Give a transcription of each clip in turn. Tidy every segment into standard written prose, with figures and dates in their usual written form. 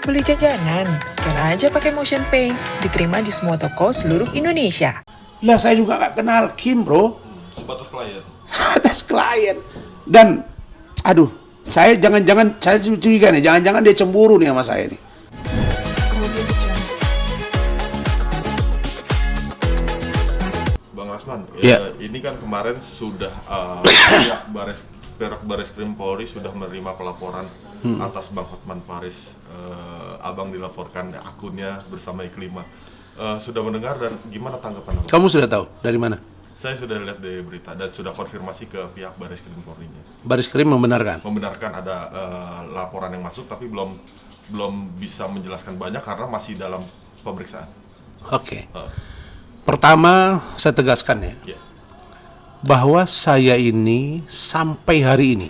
Beli jajanan, scan aja pakai Motion Pay. Diterima di semua toko seluruh Indonesia. Lah saya juga nggak kenal Kim, bro. Sebatas klien. Atas klien. Dan, aduh, saya curiga nih, jangan-jangan dia cemburu nih sama saya nih. Bang Rasman, Ya. ini kan kemarin sudah pihak Bareskrim Polri sudah menerima pelaporan atas Bang Hotman Paris. Abang dilaporkan akunnya bersama Iklima. Sudah mendengar dan gimana tanggapan Abang? Kamu sudah tahu dari mana? Saya sudah lihat di berita dan sudah konfirmasi ke pihak Bareskrim Polri-nya. Bareskrim membenarkan. Membenarkan ada laporan yang masuk, tapi belum bisa menjelaskan banyak karena masih dalam pemeriksaan. Oke. Pertama, saya tegaskan ya, Ya. bahwa saya ini sampai hari ini,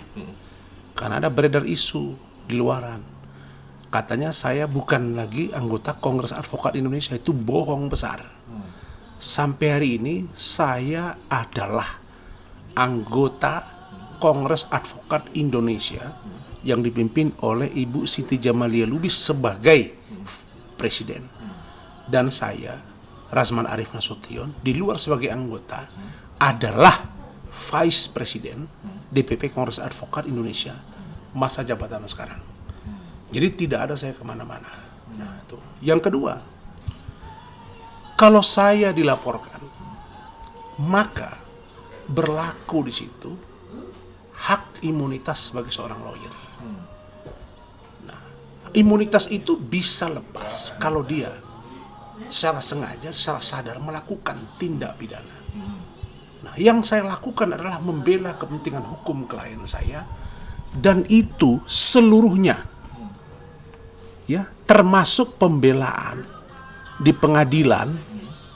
karena ada beredar isu di luaran, katanya saya bukan lagi anggota Kongres Advokat Indonesia. Itu bohong besar. Sampai hari ini saya adalah anggota Kongres Advokat Indonesia yang dipimpin oleh Ibu Siti Djamaliah Lubis sebagai presiden. Dan saya, Rasman Arif Nasution, di luar sebagai anggota, adalah Vice Presiden DPP Kongres Advokat Indonesia masa jabatan sekarang. Jadi tidak ada saya kemana-mana. Nah, itu. Yang kedua, kalau saya dilaporkan, maka berlaku di situ hak imunitas sebagai seorang lawyer. Nah, imunitas itu bisa lepas kalau dia secara sengaja, secara sadar melakukan tindak pidana. Nah, yang saya lakukan adalah membela kepentingan hukum klien saya, dan itu seluruhnya, ya, termasuk pembelaan di pengadilan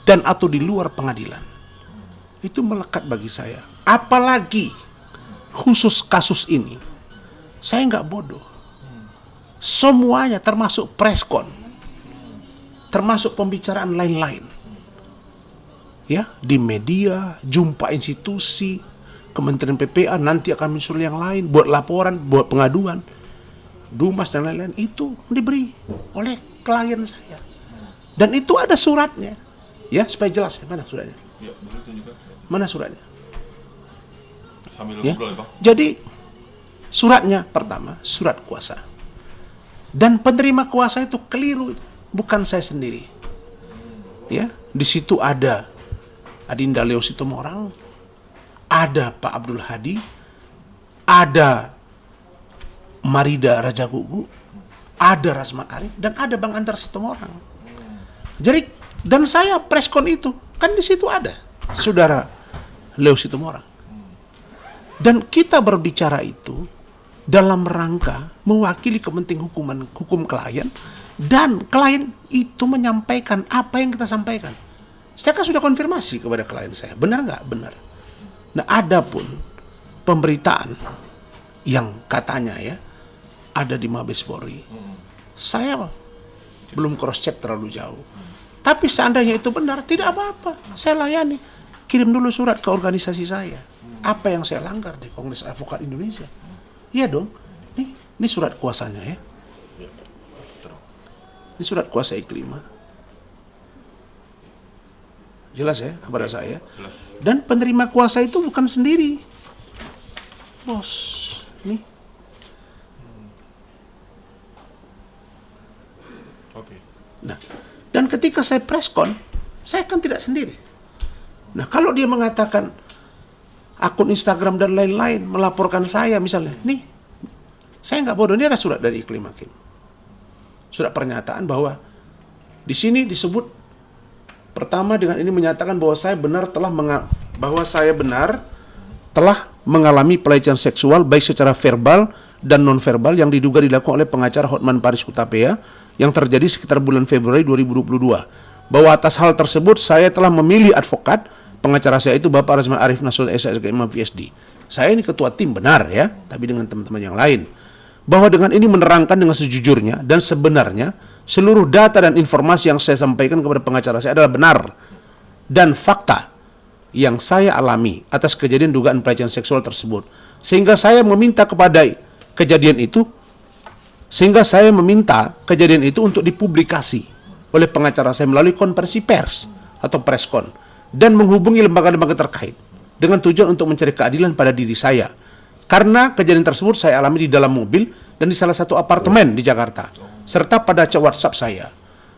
dan atau di luar pengadilan. Itu melekat bagi saya. Apalagi khusus kasus ini, saya nggak bodoh. Semuanya termasuk preskon, termasuk pembicaraan lain-lain, ya, di media, jumpa institusi, Kementerian PPA, nanti akan menyusul yang lain, buat laporan, buat pengaduan, Dumas dan lain-lain, itu diberi oleh klien saya. Dan itu ada suratnya, ya, supaya jelas. Mana suratnya? Ya, boleh tunjukkan. Mana suratnya? Sambil Ya. ngobrol ya, Bang. Jadi suratnya pertama surat kuasa, dan penerima kuasa itu keliru, bukan saya sendiri. Ya, di situ ada Adinda Leo Sitomorang, ada Pak Abdul Hadi, ada Marida Rajagugu, ada Rasman Arif, dan ada Bang Andar Sitomorang. Jadi, dan saya preskon itu kan di situ ada Saudara Leo Sitomorang. Dan kita berbicara itu dalam rangka mewakili kepentingan hukum klien, dan klien itu menyampaikan apa yang kita sampaikan. Saya kan sudah konfirmasi kepada klien saya, benar nggak? Benar. Nah, ada pun pemberitaan yang katanya ya ada di Mabes Polri, saya belum cross check terlalu jauh. Tapi seandainya itu benar, tidak apa-apa, saya layani. Kirim dulu surat ke organisasi saya. Apa yang saya langgar di Kongres Advokat Indonesia? Iya dong. Ini surat kuasanya ya. Ini surat kuasa Iklima. Jelas ya kepada saya. Dan penerima kuasa itu bukan sendiri, bos. Nih. Oke. Nah, dan ketika saya preskon, saya kan tidak sendiri. Nah, kalau dia mengatakan akun Instagram dan lain-lain melaporkan saya misalnya, nih, saya nggak bodoh, ini ada surat dari Iklima Kim. Surat pernyataan bahwa di sini disebut pertama dengan ini menyatakan bahwa saya benar telah mengalami pelecehan seksual baik secara verbal dan non-verbal yang diduga dilakukan oleh pengacara Hotman Paris Hutapea yang terjadi sekitar bulan Februari 2022. Bahwa atas hal tersebut saya telah memilih advokat, pengacara saya itu Bapak Rasman Arif Nasution SHSG Imam PhD. Saya ini ketua tim, benar ya, tapi dengan teman-teman yang lain. Bahwa dengan ini menerangkan dengan sejujurnya dan sebenarnya seluruh data dan informasi yang saya sampaikan kepada pengacara saya adalah benar dan fakta yang saya alami atas kejadian dugaan pelecehan seksual tersebut. Sehingga saya meminta kepada kejadian itu Sehingga saya meminta kejadian itu untuk dipublikasi oleh pengacara saya melalui konferensi pers atau preskon dan menghubungi lembaga-lembaga terkait dengan tujuan untuk mencari keadilan pada diri saya. Karena kejadian tersebut saya alami di dalam mobil dan di salah satu apartemen di Jakarta, serta pada chat WhatsApp saya.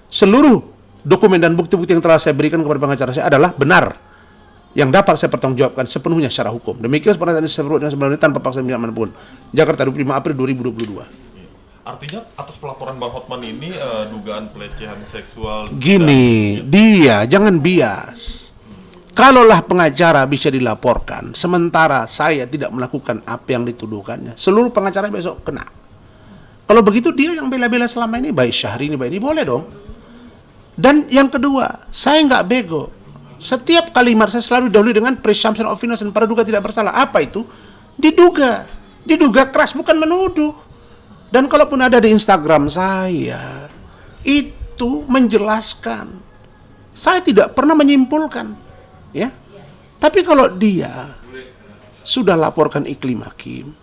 Seluruh dokumen dan bukti-bukti yang telah saya berikan kepada pengacara saya adalah benar, yang dapat saya pertanggungjawabkan sepenuhnya secara hukum. Demikian pernyataan saya dengan sebenarnya tanpa paksaan pihak manapun. Jakarta 25 April 2022. Artinya atas pelaporan Bang Hotman ini dugaan pelecehan seksual. Gini, dia jangan bias. Kalaulah pengacara bisa dilaporkan, sementara saya tidak melakukan apa yang dituduhkannya, seluruh pengacara besok kena. Kalau begitu dia yang bela-bela selama ini, baik Syahrini, baik ini, boleh dong. Dan yang kedua, saya nggak bego. Setiap kalimat saya selalu didahului dengan presumption of innocence, praduga tidak bersalah. Apa itu? Diduga. Diduga keras, bukan menuduh. Dan kalaupun ada di Instagram saya, itu menjelaskan. Saya tidak pernah menyimpulkan. Ya, tapi kalau dia sudah laporkan Iklim Hakim,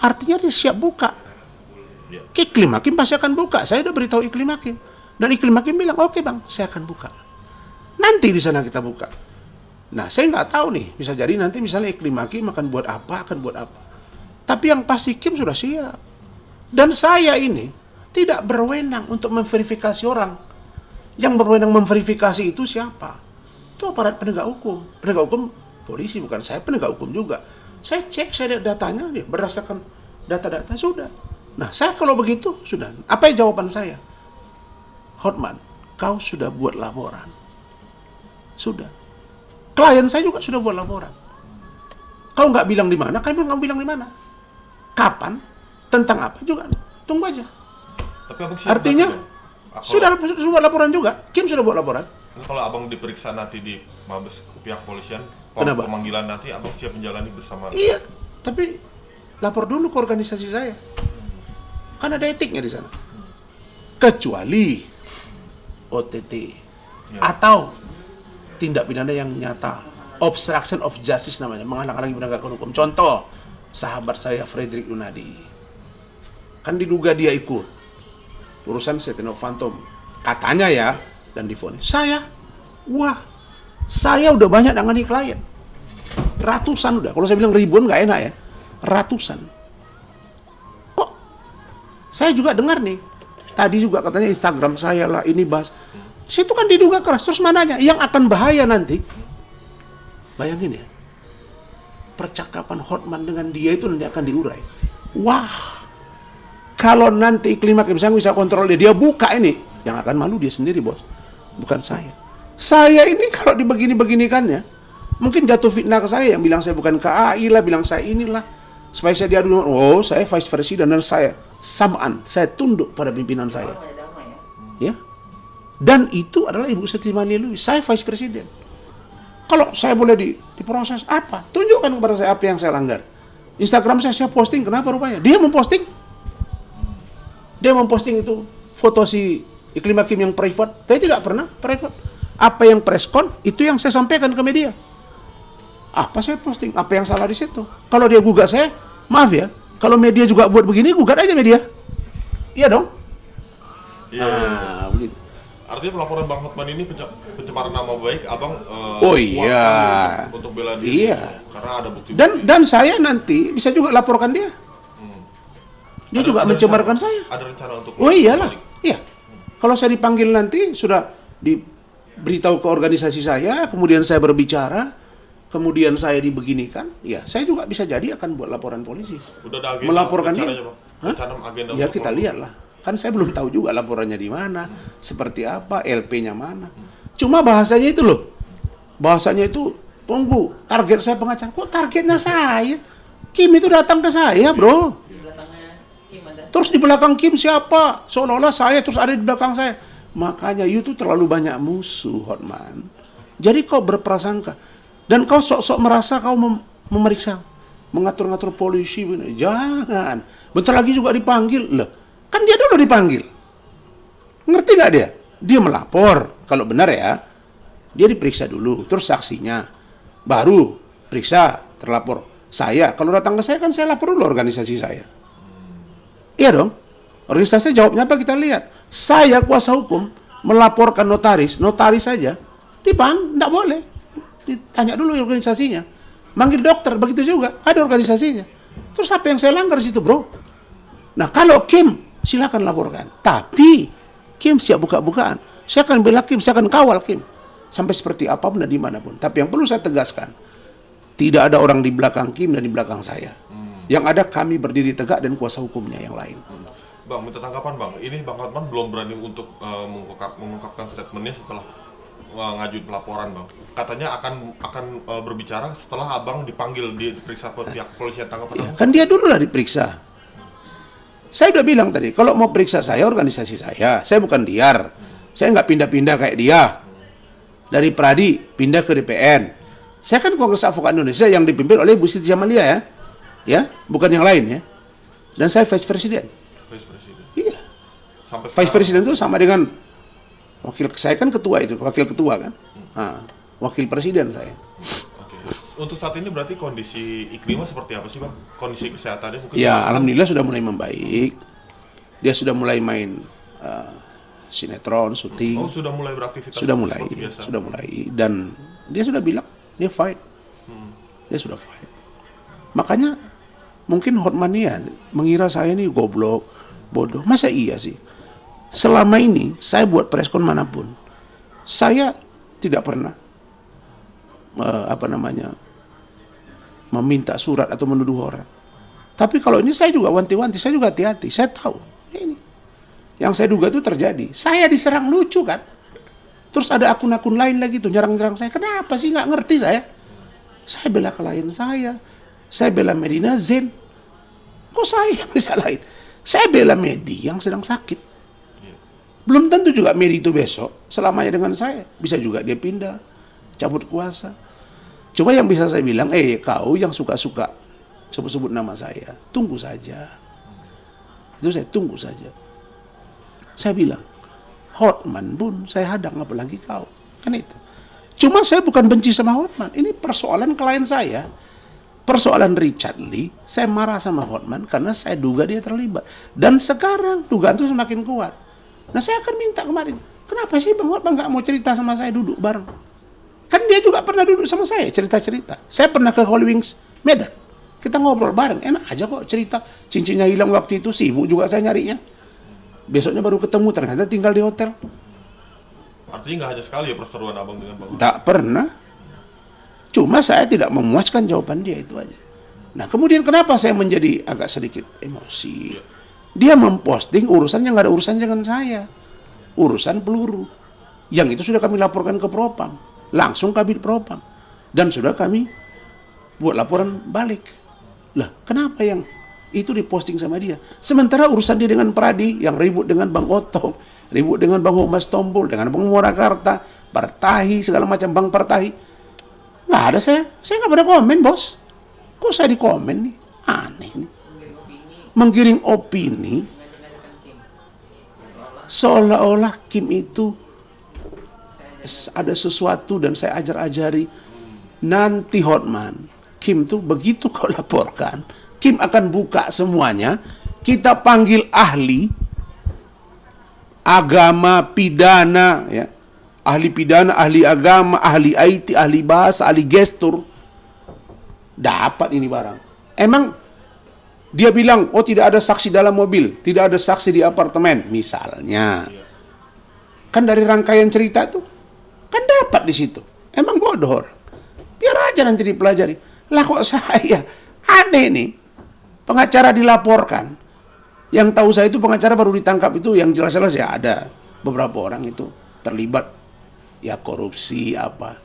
artinya dia siap buka. Iklim Hakim pasti akan buka. Saya udah beritahu Iklim Hakim, dan Iklim Hakim bilang, oke bang, saya akan buka. Nanti di sana kita buka. Nah, saya nggak tahu nih, bisa jadi nanti misalnya Iklim Hakim akan buat apa. Tapi yang pasti Kim sudah siap. Dan saya ini tidak berwenang untuk memverifikasi orang. Yang berwenang memverifikasi itu siapa? Itu aparat penegak hukum. Penegak hukum polisi, bukan saya, penegak hukum juga. Saya cek, saya lihat datanya, dia berdasarkan data-data sudah. Nah, saya kalau begitu sudah. Apa jawaban saya? Hotman, kau sudah buat laporan. Sudah. Klien saya juga sudah buat laporan. Kau nggak bilang di mana, kau nggak bilang di mana. Kapan? Tentang apa juga? Tunggu aja. Tapi abang siap artinya berarti, sudah buat laporan juga. Kim sudah buat laporan. kalau abang diperiksa nanti di Mabes pihak polisian, Kenapa? pemanggilan nanti abang siap menjalani bersama. Iya, tapi lapor dulu ke organisasi saya. Kan ada etiknya di sana. Kecuali OTT atau tindak pidana yang nyata, obstruction of justice namanya, menghalang-halangi penegakan hukum. Contoh, sahabat saya Frederick Yunadi, kan diduga dia ikut urusan Setia Novanto, katanya ya, dan divonis. Saya udah banyak nangani klien, ratusan udah. Kalau saya bilang ribuan nggak enak ya, ratusan. Kok saya juga dengar nih, tadi juga katanya Instagram saya lah ini bahas. Situ kan diduga keras. Terus mananya yang akan bahaya nanti? Bayangin ya, percakapan Hotman dengan dia itu nanti akan diurai. Wah, kalau nanti Iklim Hakim saya bisa kontrol dia buka ini, yang akan malu dia sendiri bos, bukan saya. Saya ini kalau dibegini-beginikannya, mungkin jatuh fitnah ke saya, yang bilang saya bukan KAI lah, bilang saya inilah, supaya saya diadu. Oh, saya vice president dan saya sam'an, saya tunduk pada pimpinan saya. Ya. Dan itu adalah Ibu Siti Mani, saya vice president. Kalau saya boleh diproses apa? Tunjukkan kepada saya apa yang saya langgar. Instagram saya posting, kenapa rupanya? Dia memposting itu foto si Iklim Hakim yang private. Saya tidak pernah private. Apa yang preskon itu yang saya sampaikan ke media. Apa saya posting? Apa yang salah di situ? Kalau dia gugat saya, maaf ya. Kalau media juga buat begini, gugat aja media. Iya dong. Iya. Begitu. Artinya pelaporan Bang Hotman ini pencemaran nama baik, abang Oh iya. untuk bela diri. Iya. Karena ada bukti. Dan saya nanti bisa juga laporkan dia. Dia Ada- juga ada mencemarkan rencana- saya. Ada rencana untuk. Oh iyalah, iya. Kalau saya dipanggil nanti sudah diberitahu ke organisasi saya, kemudian saya berbicara, kemudian saya dibeginikan, ya saya juga bisa jadi akan buat laporan polisi. Udah ada agenda Melaporkan dia. rencananya, Bang? Hah? Rencana agenda Ya untuk kita melapor. lihatlah. Kan saya belum tahu juga laporannya di mana, seperti apa, LP-nya mana. Cuma bahasanya itu loh. Bahasanya itu, tunggu, target saya pengacara. Kok targetnya saya? Kim itu datang ke saya, bro. Terus di belakang Kim siapa? Seolah-olah saya terus ada di belakang saya. Makanya you tuh terlalu banyak musuh, Hotman. Jadi kau berprasangka. Dan kau sok-sok merasa kau memeriksa, mengatur-ngatur polisi. Jangan. Bentar lagi juga dipanggil. Loh, kan dia dulu dipanggil. Ngerti nggak dia? Dia melapor. Kalau benar ya, dia diperiksa dulu. Terus saksinya. Baru periksa, terlapor. Saya, kalau datang ke saya kan saya lapor dulu organisasi saya. Iya dong. Organisasi jawabnya apa kita lihat. Saya kuasa hukum melaporkan notaris saja tidak boleh. Ditanya dulu organisasinya. Manggil dokter, begitu juga, ada organisasinya. Terus apa yang saya langgar di situ, bro? Nah, kalau Kim, silakan laporkan. Tapi Kim siap buka-bukaan. Saya akan bela Kim, saya akan kawal Kim. Sampai seperti apapun dan dimanapun. Tapi yang perlu saya tegaskan, tidak ada orang di belakang Kim dan di belakang saya. Yang ada kami berdiri tegak dan kuasa hukumnya yang lain. Bang, minta tanggapan Bang. Ini Bang Hotman belum berani untuk mengungkapkan statementnya setelah ngajuin pelaporan Bang. Katanya akan berbicara setelah Abang dipanggil, diperiksa pihak polisian. Tanggapan Ya, Abang? kan dia dulu lah diperiksa. Saya udah bilang tadi, kalau mau periksa saya, organisasi saya bukan liar. Saya nggak pindah-pindah kayak dia. Dari Pradi pindah ke DPN. Saya kan Kongres Advokat Indonesia yang dipimpin oleh Bu Siti Jamalia ya, bukan yang lain ya. Dan saya Vice President. Vice President. Iya. Sampai Vice President itu sama dengan wakil, saya kan ketua itu, wakil ketua kan. Wakil presiden saya. Oke. Untuk saat ini berarti kondisi Iklima seperti apa sih Bang? Kondisi kesehatannya mungkin? Ya, alhamdulillah sudah mulai membaik. Dia sudah mulai main sinetron, syuting. Oh, sudah mulai beraktivitas? Sudah mulai, seperti biasa? sudah mulai. Dan dia sudah bilang, dia fight. Dia sudah fight. Makanya mungkin Hotmania mengira saya ini goblok, bodoh. Masa iya sih? Selama ini saya buat preskon manapun, saya tidak pernah meminta surat atau menuduh orang. Tapi kalau ini saya juga wanti-wanti, saya juga hati-hati. Saya tahu ini yang saya duga itu terjadi. Saya diserang lucu kan. Terus ada akun-akun lain lagi tuh nyerang-nyerang saya. Kenapa sih, nggak ngerti saya? Saya bela klien saya bela Medina Zain. Kok saya yang disalahin? Saya bela Medi yang sedang sakit. Belum tentu juga Medi itu besok selamanya dengan saya. Bisa juga dia pindah, cabut kuasa. Coba yang bisa saya bilang, kau yang suka-suka sebut-sebut nama saya, tunggu saja. Itu saya tunggu saja. Saya bilang, Hotman pun saya hadang, apalagi kau. Kan itu. Cuma saya bukan benci sama Hotman. Ini persoalan klien saya. Persoalan Richard Lee, saya marah sama Hotman karena saya duga dia terlibat. Dan sekarang dugaan itu semakin kuat. Nah, saya akan minta kemarin, kenapa sih Bang Hotman nggak mau cerita sama saya, duduk bareng? Kan dia juga pernah duduk sama saya, cerita-cerita. Saya pernah ke Holy Wings Medan. Kita ngobrol bareng, enak aja kok cerita. Cincinnya hilang waktu itu, sibuk juga saya nyarinya. Besoknya baru ketemu, ternyata tinggal di hotel. Artinya nggak hanya sekali ya perseteruan Abang dengan Bang? Tak pernah. Cuma saya tidak memuaskan jawaban dia, itu aja. Nah, kemudian kenapa saya menjadi agak sedikit emosi? Dia memposting urusan yang nggak ada urusan dengan saya. Urusan peluru. Yang itu sudah kami laporkan ke Propam. Langsung Kabid Propam. Dan sudah kami buat laporan balik. Lah, kenapa yang itu diposting sama dia? Sementara urusan dia dengan Pradi, yang ribut dengan Bang Otto, ribut dengan Bang Humas Tombol, dengan Bang Murakarta, Partahi, segala macam Bang Partahi. Nggak ada saya nggak pernah komen, bos. Kok saya di komen nih? Aneh nih. Menggiring opini seolah-olah Kim itu ada sesuatu dan saya ajar-ajari. Nanti Hotman, Kim tuh begitu kau laporkan, Kim akan buka semuanya. Kita panggil ahli agama, pidana, ya, ahli pidana, ahli agama, ahli IT, ahli bahasa, ahli gestur. Dapat ini barang. Emang dia bilang, oh tidak ada saksi dalam mobil, tidak ada saksi di apartemen, misalnya. Kan dari rangkaian cerita itu, kan dapat di situ. Emang bodoh orang. Biar aja nanti dipelajari. Lah kok saya, aneh nih. Pengacara dilaporkan. Yang tahu saya itu pengacara baru ditangkap itu, yang jelas-jelas ya ada beberapa orang itu terlibat ya korupsi apa.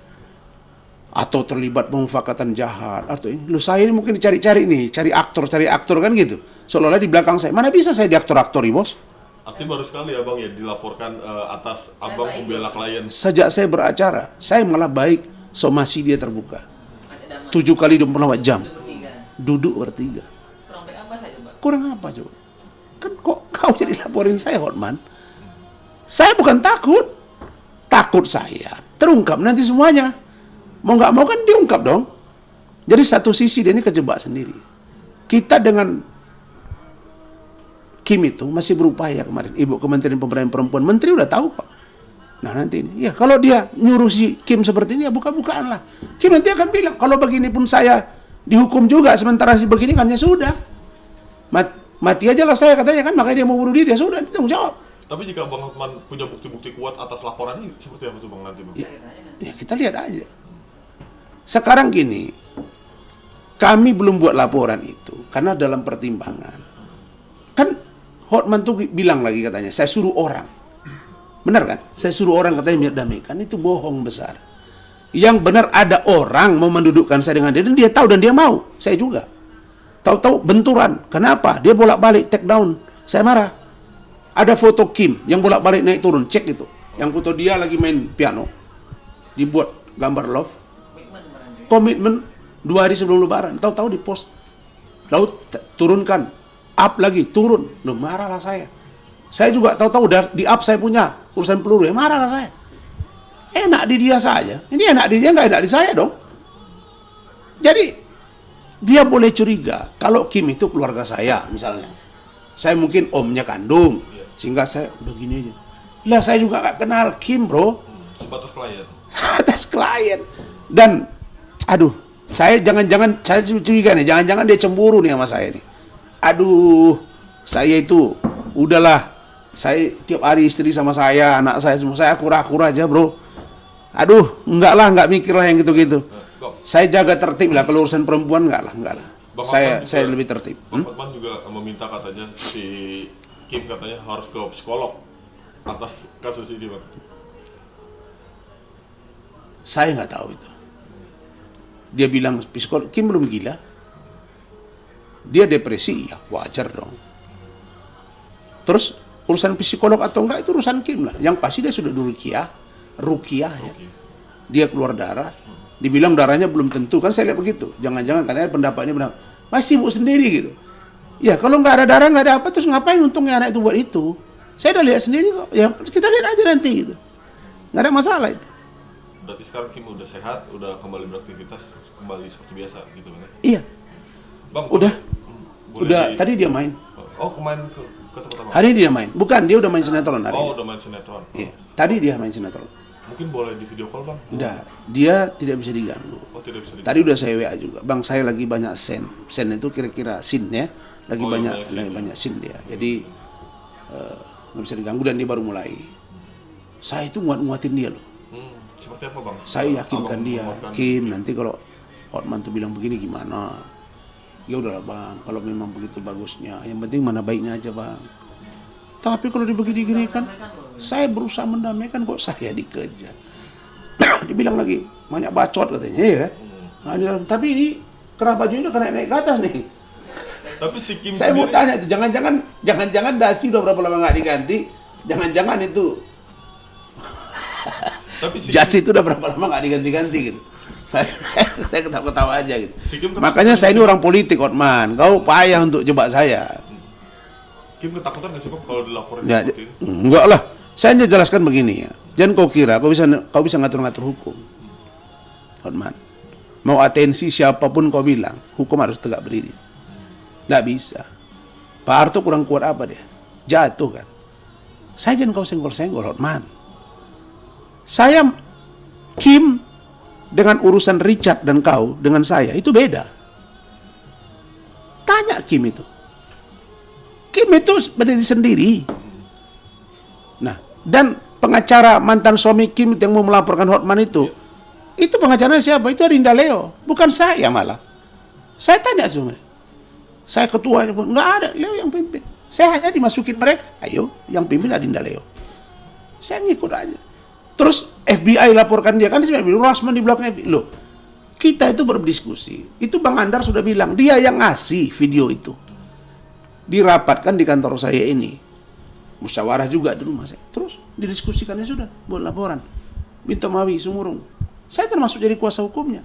Atau terlibat pemufakatan jahat atau ini. Loh, saya ini mungkin dicari-cari nih, cari aktor kan gitu. Seolah-olah di belakang saya. Mana bisa saya di aktor-aktori, bos? Artinya baru sekali Abang ya dilaporkan atas Abang membela klien. Sejak saya beracara, saya malah baik somasi dia terbuka. 7 kali 24 jam. Duduk bertiga. Kurang apa coba? Kan kok kau jadi laporin saya, Hotman? Saya bukan takut. Takut saya terungkap nanti semuanya. Mau nggak mau kan diungkap dong. Jadi satu sisi dia ini kejebak sendiri. Kita Kim itu masih berupaya kemarin. Ibu Kementerian Pemberdayaan Perempuan, Menteri udah tahu kok. Nah nanti ini, ya kalau dia nyuruh si Kim seperti ini, ya buka-bukaan lah. Kim nanti akan bilang, kalau begini pun saya dihukum juga, sementara si begini kan ya sudah. Mati aja lah saya katanya kan, makanya dia mau bunuh diri, ya sudah, nanti tanggung jawab. Tapi jika Bang Hotman punya bukti-bukti kuat atas laporan ini, seperti apa tuh Bang nanti Bang? Ya kita lihat aja. Sekarang gini, kami belum buat laporan itu, karena dalam pertimbangan. Kan Hotman tuh bilang lagi katanya, saya suruh orang. Benar kan? Saya suruh orang katanya biar damaikan, itu bohong besar. Yang benar ada orang mau mendudukkan saya dengan dia, dan dia tahu dan dia mau. Saya juga. Tahu-tahu benturan. Kenapa? Dia bolak-balik take down. Saya marah. Ada foto Kim yang bolak-balik naik turun, cek itu. Yang foto dia lagi main piano. Dibuat gambar love. Komitmen 2 hari sebelum lebaran. Tahu-tahu di post. Lalu turunkan. Up lagi, turun. Loh, marahlah saya. Saya juga tahu-tahu udah di up saya punya urusan peluru, ya marahlah saya. Enak di dia saja. Ini enak di dia, nggak enak di saya dong. Jadi dia boleh curiga kalau Kim itu keluarga saya misalnya. Saya mungkin omnya kandung, sehingga saya udah gini aja. Lah saya juga nggak kenal Kim, bro. Sebatas klien. Atas klien. Dan aduh, saya jangan-jangan saya curiga nih, jangan-jangan dia cemburu nih sama saya nih. Aduh, saya itu udahlah. Saya tiap hari istri sama saya, anak saya semua, saya kura-kura aja, bro. Aduh, enggak mikir lah yang gitu-gitu. Saya jaga tertib lah, kalau urusan perempuan enggak lah. Saya lebih tertib. Bang Hotman juga meminta katanya si Kim katanya harus ke psikolog atas kasus ini, Bang. Saya nggak tahu itu. Dia bilang psikolog, Kim belum gila. Dia depresi, ya wajar dong. Terus urusan psikolog atau enggak itu urusan Kim lah. Yang pasti dia sudah rukiah ya. Dia keluar darah. Dibilang darahnya belum tentu, kan saya lihat begitu. Jangan-jangan katanya pendapatnya benar. Masih sibuk sendiri gitu. Ya kalau nggak ada darah nggak ada apa, terus ngapain untungnya anak itu buat itu? Saya udah lihat sendiri kok. Ya kita lihat aja nanti gitu. Nggak ada masalah itu. Berarti sekarang Kim udah sehat, udah kembali beraktivitas, kembali seperti biasa gitu kan? Iya. Bang, udah tadi dia main. Oh, kemarin ke tempat apa? Hari ini dia main. Bukan, dia udah main sinetron hari ini. Oh, udah main sinetron. Iya. Tadi dia main sinetron. Mungkin boleh di video call, Bang? Udah, dia tidak bisa diganggu. Oh, tidak bisa Tadi udah saya WA juga. Bang, saya lagi banyak sen. Sen itu kira-kira scene ya. Lagi banyak scene dia. Jadi nggak bisa diganggu dan dia baru mulai. Saya itu nguat-nguatin dia loh. Seperti apa, Bang? Saya yakinkan dia, Kim, nanti kalau Hotman tuh bilang begini gimana? Ya udahlah Bang, kalau memang begitu bagusnya, yang penting mana baiknya aja Bang. Tapi kalau dibegini-gini kan, saya berusaha mendamaikan kok saya dikejar. Dibilang lagi, banyak bacot katanya, ya kan? Nah, tapi ini kerah bajunya udah kena naik ke atas nih. Tapi si Kim saya mau tanya itu, jangan dasi udah berapa lama nggak diganti? Jangan-jangan itu tapi si jas itu udah berapa lama nggak diganti-ganti gitu. Saya ketawa-ketawa aja gitu. Makanya saya ini orang politik, Hotman. Kau payah untuk jebak saya. Kim ketakutan nggak sih Bang kalau dilaporin Ya, seperti ini? enggak lah. Saya hanya jelaskan begini ya. Jangan kau kira kau bisa ngatur-ngatur hukum. Hotman. Mau atensi siapapun kau bilang, hukum harus tegak berdiri. Nggak bisa. Pak Harto kurang kuat apa dia? Jatuh kan. Saya jangan kau senggol-senggol, Hotman. Saya Kim dengan urusan Richard dan kau dengan saya itu beda. Tanya Kim itu. Kim itu berdiri sendiri. Nah, dan pengacara mantan suami Kim yang mau melaporkan Hotman itu pengacaranya siapa? Itu Adinda Leo, bukan saya malah. Saya tanya semua. Saya ketuanya pun nggak ada, Leo yang pimpin. Saya hanya dimasukin mereka. Ayo, yang pimpin Adinda Leo. Saya ngikut aja. Terus FBI laporkan dia, kan sebenarnya Rosman di belakang FBI. Loh, kita itu berdiskusi. Itu Bang Andar sudah bilang, dia yang ngasih video itu. Dirapatkan di kantor saya ini. Musyawarah juga di rumah saya. Terus didiskusikannya sudah, buat laporan. Minta Mawi, Sumurung. Saya termasuk jadi kuasa hukumnya.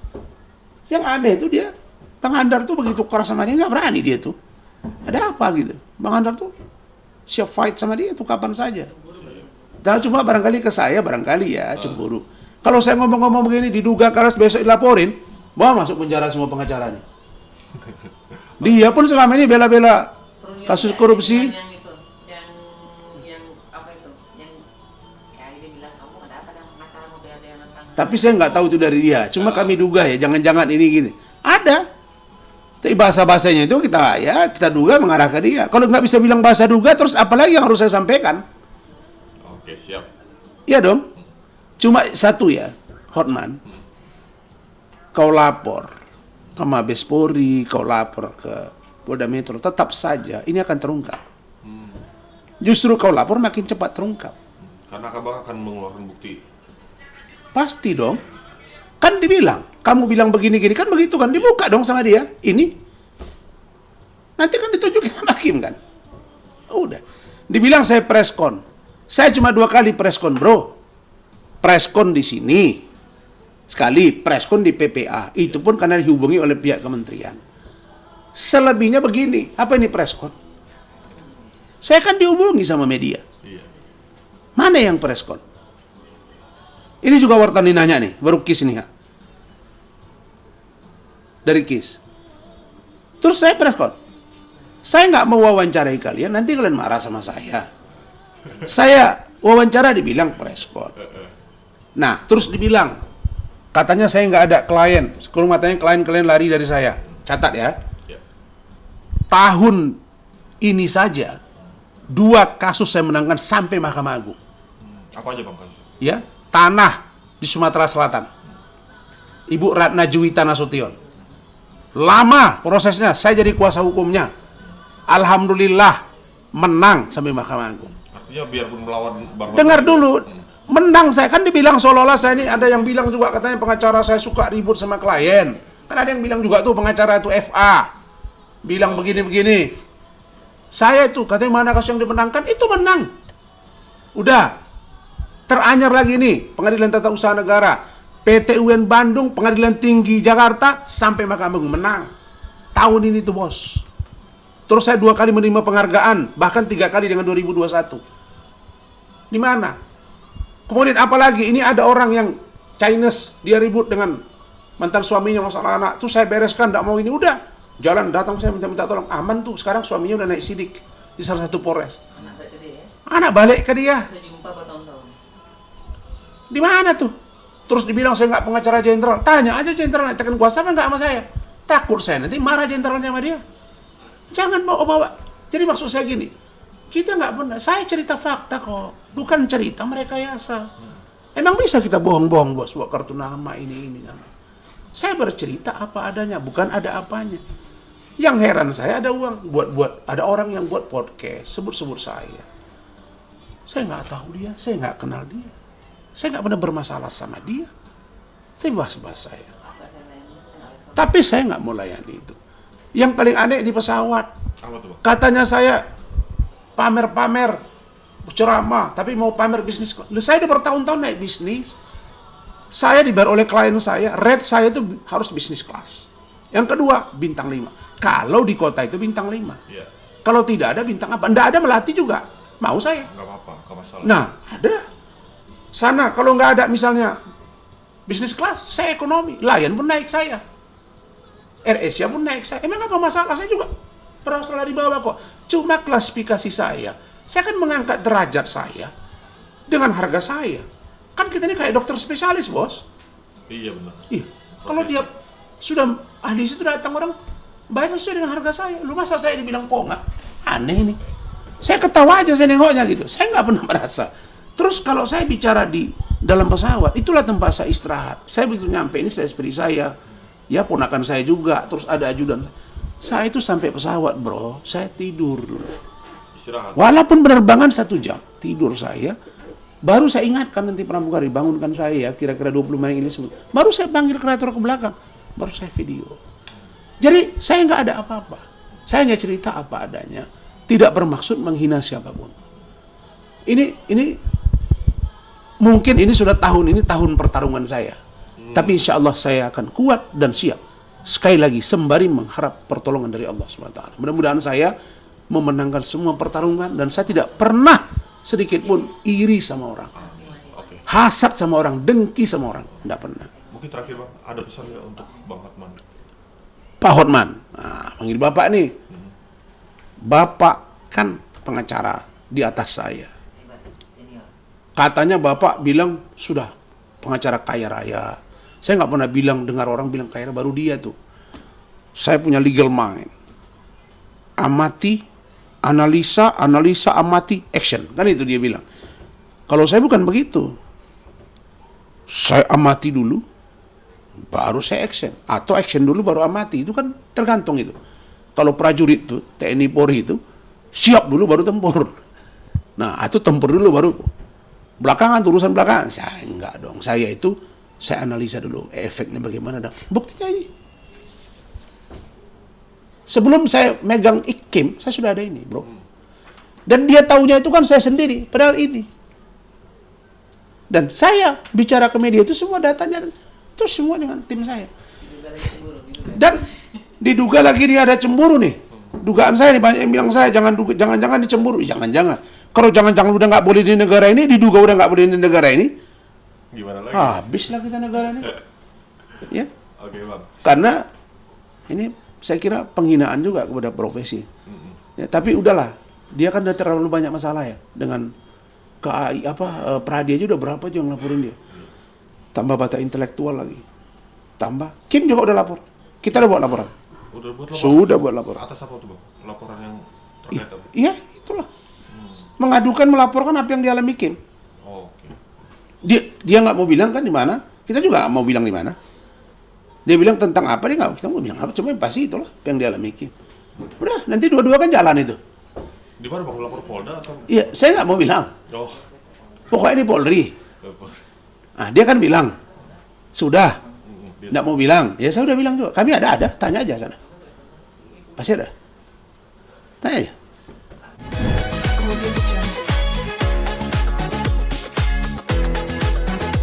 Yang ada itu dia, Bang Andar tuh begitu keras sama dia, nggak berani dia tuh. Ada apa gitu? Bang Andar tuh siap fight sama dia tuh kapan saja. Nah, cuma barangkali ke saya, barangkali ya, cemburu. Kalau saya ngomong-ngomong begini, diduga keras besok dilaporin, mau masuk penjara semua pengacaranya. Dia pun selama ini bela-bela kasus korupsi, dia bilang kamu ada apa dengan pengacara mau bela tentang. Tapi saya nggak tahu itu dari dia. Cuma kami duga ya, jangan-jangan ini gini. Ada. Tapi bahasa-bahasanya itu kita duga mengarah ke dia. Kalau nggak bisa bilang bahasa duga, terus apalagi yang harus saya sampaikan? Oke, siap. Iya dong. Cuma satu ya, Hotman. Kau lapor ke Mabes Polri, kau lapor ke Polda Metro, tetap saja ini akan terungkap. Justru kau lapor makin cepat terungkap. Karena abang akan mengeluarkan bukti. Pasti dong. Kan dibilang, kamu bilang begini-gini, kan begitu kan, dibuka dong sama dia. Ini. Nanti kan ditunjukin sama hakim kan. Udah. Dibilang saya preskon. Saya cuma 2 kali preskon, bro. Preskon di sini. Sekali, preskon di PPA. Itu pun karena dihubungi oleh pihak kementerian. Selebihnya begini. Apa ini preskon? Saya kan dihubungi sama media. Iya. Mana yang preskon? Ini juga wartawan nanya nih, baru KIS nih, Kak. Dari KIS. Terus saya preskon. Saya nggak mau wawancarai kalian, nanti kalian marah sama saya. Saya wawancara dibilang preskon. Nah, terus dibilang, katanya saya nggak ada klien. Sekurang matanya klien-klien lari dari saya. Catat ya. Ya. Tahun ini saja, 2 kasus saya menangkan sampai Mahkamah Agung. Apa aja bang kasus? Ya, tanah di Sumatera Selatan. Ibu Ratna Juwita Nasution. Lama prosesnya, saya jadi kuasa hukumnya. Alhamdulillah menang sampai Mahkamah Agung. Artinya biarpun melawan bang. Dengar dulu, menang saya kan dibilang seolah-olah saya ini, ada yang bilang juga katanya pengacara saya suka ribut sama klien. Kan ada yang bilang juga tuh pengacara itu FA. Bilang begini-begini. Saya itu katanya mana kasus yang dimenangkan, itu menang. Udah. Teranyar lagi nih, Pengadilan Tata Usaha Negara, PT UN Bandung, Pengadilan Tinggi Jakarta, sampai Mahkamah Agung menang. Tahun ini tuh bos. Terus saya 2 kali menerima penghargaan, bahkan 3 kali dengan 2021. Di mana? Kemudian apalagi, ini ada orang yang Chinese, dia ribut dengan mantan suaminya masalah anak. Tuh saya bereskan, tidak mau ini, udah. Jalan datang saya minta tolong, aman tuh. Sekarang suaminya udah naik sidik di salah satu Polres. Anak balik ke dia ya. Anak balik ke dia. Udah jumpa bertahun-tahun. Di mana tuh? Terus dibilang saya nggak pengacara jenderal. Tanya aja jenderal tekan kuasa apa nggak sama saya? Takut saya nanti marah jenderalnya sama dia. Jangan bawa-bawa. Jadi maksud saya gini, kita nggak pernah. Saya cerita fakta kok, bukan cerita merekayasa. Emang bisa kita bohong-bohong bos, buat kartu nama ini nama. Saya bercerita apa adanya, bukan ada apanya. Yang heran saya ada uang buat ada orang yang buat podcast sebut-sebut saya. Saya nggak tahu dia, saya nggak kenal dia. Saya nggak pernah bermasalah sama dia. Saya bahas-bahas saya. Tapi saya nggak mau layani itu. Yang paling aneh di pesawat. Apa tuh bang? Katanya saya pamer-pamer, ceramah, tapi mau pamer bisnis. Saya udah bertahun-tahun naik bisnis. Saya dibayar oleh klien saya, rate saya itu harus bisnis kelas. Yang kedua, bintang 5. Kalau di kota itu bintang 5. Iya. Kalau tidak ada bintang apa? Nggak ada melati juga. Mau saya. Nggak apa-apa, nggak masalah. Nah, ada. Sana kalau nggak ada misalnya bisnis kelas, saya ekonomi. Lion pun naik saya. Air Asia pun naik saya. Emang apa masalah? Saya juga bermasalah di bawah kok. Cuma klasifikasi saya akan mengangkat derajat saya dengan harga saya. Kan kita ini kayak dokter spesialis, bos. Iya benar. Iya. Kalau dia sudah ahli situ datang orang bayar sesuai dengan harga saya. Lu masa saya dibilang ponga? Aneh nih. Saya ketawa aja saya nengoknya gitu. Saya nggak pernah merasa. Terus kalau saya bicara di dalam pesawat, itulah tempat saya istirahat. Saya begitu nyampe ini saya istri saya, ya ponakan saya juga. Terus ada ajudan. Saya itu sampai pesawat bro, saya tidur dulu. Istirahat. Walaupun penerbangan 1 jam, tidur saya. Baru saya ingatkan nanti pramugari, bangunkan saya ya, kira-kira 20 menit ini sebelum. Baru saya panggil kreator ke belakang, baru saya video. Jadi saya nggak ada apa-apa. Saya hanya cerita apa adanya, tidak bermaksud menghina siapapun. Ini mungkin ini sudah tahun pertarungan saya. Tapi insya Allah saya akan kuat dan siap. Sekali lagi sembari mengharap pertolongan dari Allah SWT. Mudah-mudahan saya memenangkan semua pertarungan dan saya tidak pernah sedikit pun iri sama orang, Oke. hasad sama orang, dengki sama orang, tidak pernah. Mungkin terakhir bang, ada pesan nggak untuk Bang Hotman? Pak Hotman, nah, panggil bapak nih. Bapak kan pengacara di atas saya. Hebat, senior. Katanya Bapak bilang sudah pengacara kaya raya. Saya nggak pernah bilang, dengar orang bilang kaya raya, baru dia tuh. Saya punya legal mind. Amati, analisa, amati, action. Kan itu dia bilang. Kalau saya bukan begitu. Saya amati dulu, baru saya action. Atau action dulu baru amati. Itu kan tergantung itu. Kalau prajurit itu, TNI Polri itu, siap dulu baru tempur. Nah, itu tempur dulu baru. Belakangan, urusan belakangan. Saya enggak dong. Saya analisa dulu. Efeknya bagaimana. Dan buktinya ini. Sebelum saya megang IKIM, saya sudah ada ini, bro. Dan dia taunya itu kan saya sendiri. Padahal ini. Dan saya bicara ke media itu semua datanya. Itu semua dengan tim saya. Dan diduga lagi dia ada cemburu nih. Dugaan saya nih, banyak yang bilang saya jangan-jangan dicemburu. Jangan-jangan. Kalau jangan-jangan udah nggak boleh di negara ini, diduga udah nggak boleh di negara ini, Gimana lagi? habislah kita negara ini. Ya, Oke, Bang. karena ini saya kira penghinaan juga kepada profesi. Ya, tapi udahlah, dia kan udah terlalu banyak masalah ya dengan KAI Pradi aja udah berapa aja yang laporin dia. Tambah batas intelektual lagi. Tambah Kim juga udah lapor. Kita udah buat laporan. Udah buat laporan? Sudah buat laporan. Atas apa tuh, Bang? Laporan yang terkait apa? Iya, itulah. Mengadukan, melaporkan apa yang dialami Kim. Oh, oke. Dia nggak mau bilang kan di mana. Kita juga nggak mau bilang di mana. Dia bilang tentang apa, dia nggak, kita mau bilang apa. Cuma pasti itulah apa yang dialami Kim. Udah, nanti dua-dua kan jalan itu. Di mana, Bang? Lapor Polda atau? Iya, saya nggak mau bilang. Oh. Pokoknya ini Polri. Lapor. Ah, dia kan bilang sudah. Dia- Nggak mau bilang. Ya saya udah bilang juga. Kami ada. Tanya aja sana. Pasti ada. Tanya aja.